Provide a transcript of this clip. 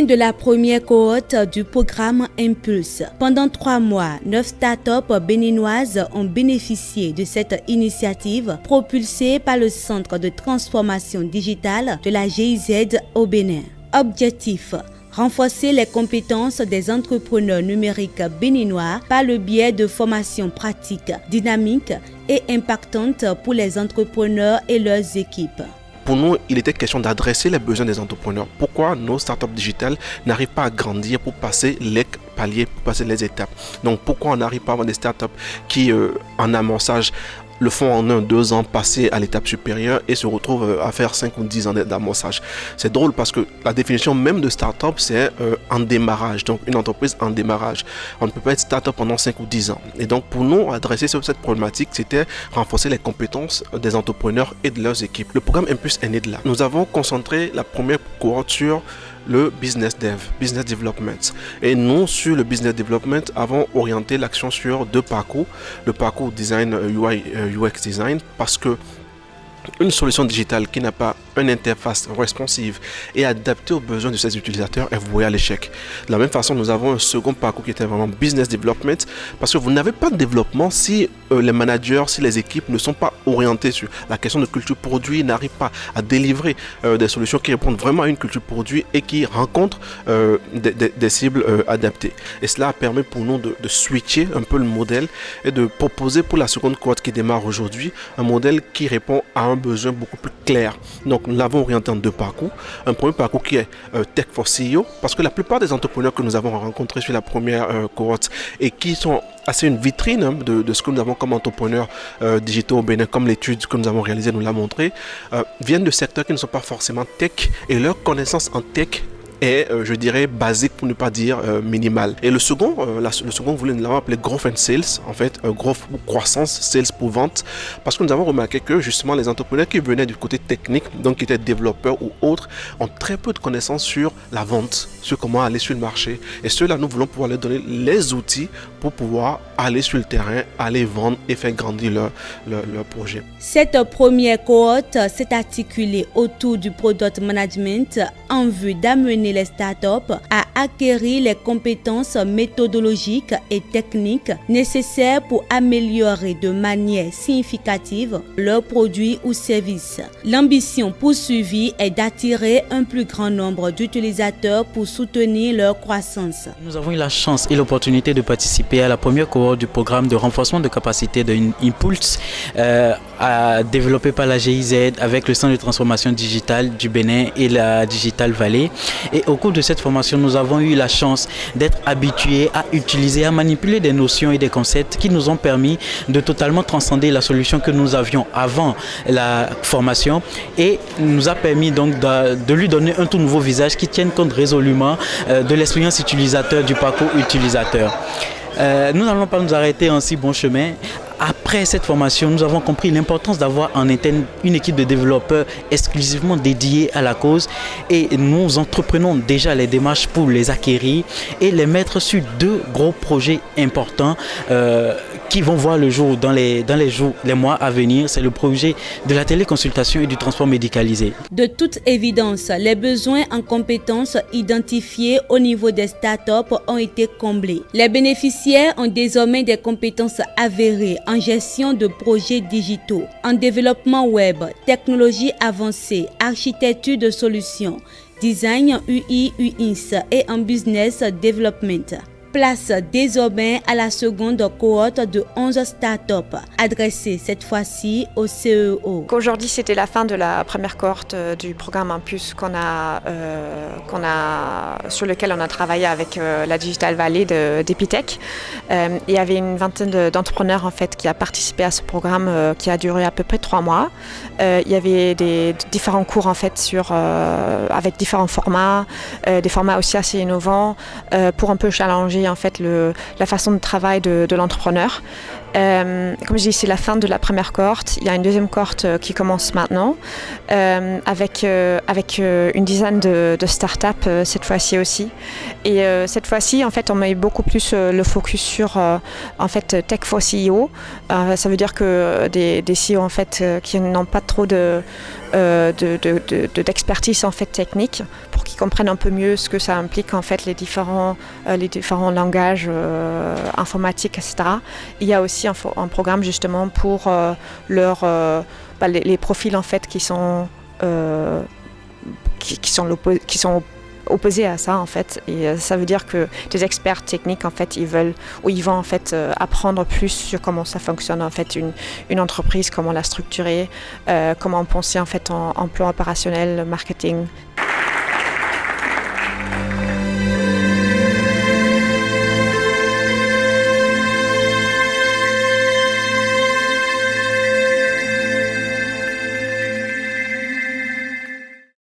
de la première cohorte du programme Impulse. Pendant 3 mois, 9 startups béninoises ont bénéficié de cette initiative propulsée par le Centre de transformation digitale de la GIZ au Bénin. Objectif: renforcer les compétences des entrepreneurs numériques béninois par le biais de formations pratiques, dynamiques et impactantes pour les entrepreneurs et leurs équipes. Pour nous, il était question d'adresser les besoins des entrepreneurs. Pourquoi nos startups digitales n'arrivent pas à grandir pour passer les paliers, pour passer les étapes? Donc pourquoi on n'arrive pas à avoir des startups qui, en amorçage, le font en 1-2 ans, passer à l'étape supérieure et se retrouvent à faire 5 ou 10 ans d'amorçage. C'est drôle parce que la définition même de start-up, c'est en démarrage, donc une entreprise en démarrage. On ne peut pas être start-up pendant 5 ou 10 ans. Et donc pour nous, adresser cette problématique, c'était renforcer les compétences des entrepreneurs et de leurs équipes. Le programme Impulse est né de là. Nous avons concentré la première cohorte sur le business development. Et nous, sur le business development, avons orienté l'action sur 2 parcours. Le parcours design UI UX design, parce que une solution digitale qui n'a pas une interface responsive et adaptée aux besoins de ses utilisateurs est vouée à l'échec. De la même façon, nous avons un second parcours qui était vraiment business development, parce que vous n'avez pas de développement si les managers, si les équipes ne sont pas orientées sur la question de culture produit, n'arrivent pas à délivrer des solutions qui répondent vraiment à une culture produit et qui rencontrent des cibles adaptées. Et cela permet pour nous de switcher un peu le modèle et de proposer pour la seconde cohorte qui démarre aujourd'hui un modèle qui répond à un besoin beaucoup plus clair. Donc nous l'avons orienté en 2 parcours. Un premier parcours qui est Tech for CEO, parce que la plupart des entrepreneurs que nous avons rencontrés sur la première cohorte et qui sont assez une vitrine de ce que nous avons comme entrepreneurs digitaux au Bénin, comme l'étude que nous avons réalisée nous l'a montré, viennent de secteurs qui ne sont pas forcément tech et leur connaissance en tech est, je dirais, basique pour ne pas dire minimale. Et le second, nous l'avons appelé Growth and Sales, en fait, Growth pour croissance, Sales pour vente, parce que nous avons remarqué que justement les entrepreneurs qui venaient du côté technique, donc qui étaient développeurs ou autres, ont très peu de connaissances sur la vente, sur comment aller sur le marché. Et ceux-là, nous voulons pouvoir leur donner les outils pour pouvoir aller sur le terrain, aller vendre et faire grandir leur projet. Cette première cohorte s'est articulée autour du product management en vue d'amener les startups à acquérir les compétences méthodologiques et techniques nécessaires pour améliorer de manière significative leurs produits ou services. L'ambition poursuivie est d'attirer un plus grand nombre d'utilisateurs pour soutenir leur croissance. Nous avons eu la chance et l'opportunité de participer à la première cohorte du programme de renforcement de capacité de Impulse développé par la GIZ avec le Centre de transformation digitale du Bénin et la Digital Valley. Et au cours de cette formation, nous avons eu la chance d'être habitués à utiliser, à manipuler des notions et des concepts qui nous ont permis de totalement transcender la solution que nous avions avant la formation et nous a permis donc de lui donner un tout nouveau visage qui tienne compte résolument de l'expérience utilisateur, du parcours utilisateur. Nous n'allons pas nous arrêter en si bon chemin. Après cette formation, nous avons compris l'importance d'avoir en interne une équipe de développeurs exclusivement dédiée à la cause et nous entreprenons déjà les démarches pour les acquérir et les mettre sur 2 gros projets importants qui vont voir le jour dans les mois à venir. C'est le projet de la téléconsultation et du transport médicalisé. De toute évidence, les besoins en compétences identifiés au niveau des startups ont été comblés. Les bénéficiaires ont désormais des compétences avérées en gestion de projets digitaux, en développement web, technologie avancée, architecture de solutions, design UI, UX et en business development. Place désormais à la seconde cohorte de 11 startups, adressées cette fois-ci au CEO. Aujourd'hui, c'était la fin de la première cohorte du programme Impulse sur lequel on a travaillé avec la Digital Valley d'Epitech. Il y avait une vingtaine d'entrepreneurs en fait, qui a participé à ce programme qui a duré à peu près 3 mois. Il y avait différents cours en fait, avec différents formats, des formats aussi assez innovants pour un peu challenger en fait la façon de travail de l'entrepreneur. Comme je dis, c'est la fin de la première cohorte. Il y a une deuxième cohorte qui commence maintenant avec une dizaine de startups cette fois-ci aussi. Et cette fois-ci, en fait, on met beaucoup plus le focus sur en fait Tech for CEO. Ça veut dire que des CEO en fait qui n'ont pas trop d'expertise en fait technique pour qu'ils comprennent un peu mieux ce que ça implique en fait les différents langages informatiques, etc. Il y a aussi un programme justement pour les profils en fait qui sont opposés à ça en fait, et ça veut dire que des experts techniques en fait ils vont en fait apprendre plus sur comment ça fonctionne en fait une entreprise, comment la structurer, comment penser en fait en plan opérationnel, marketing,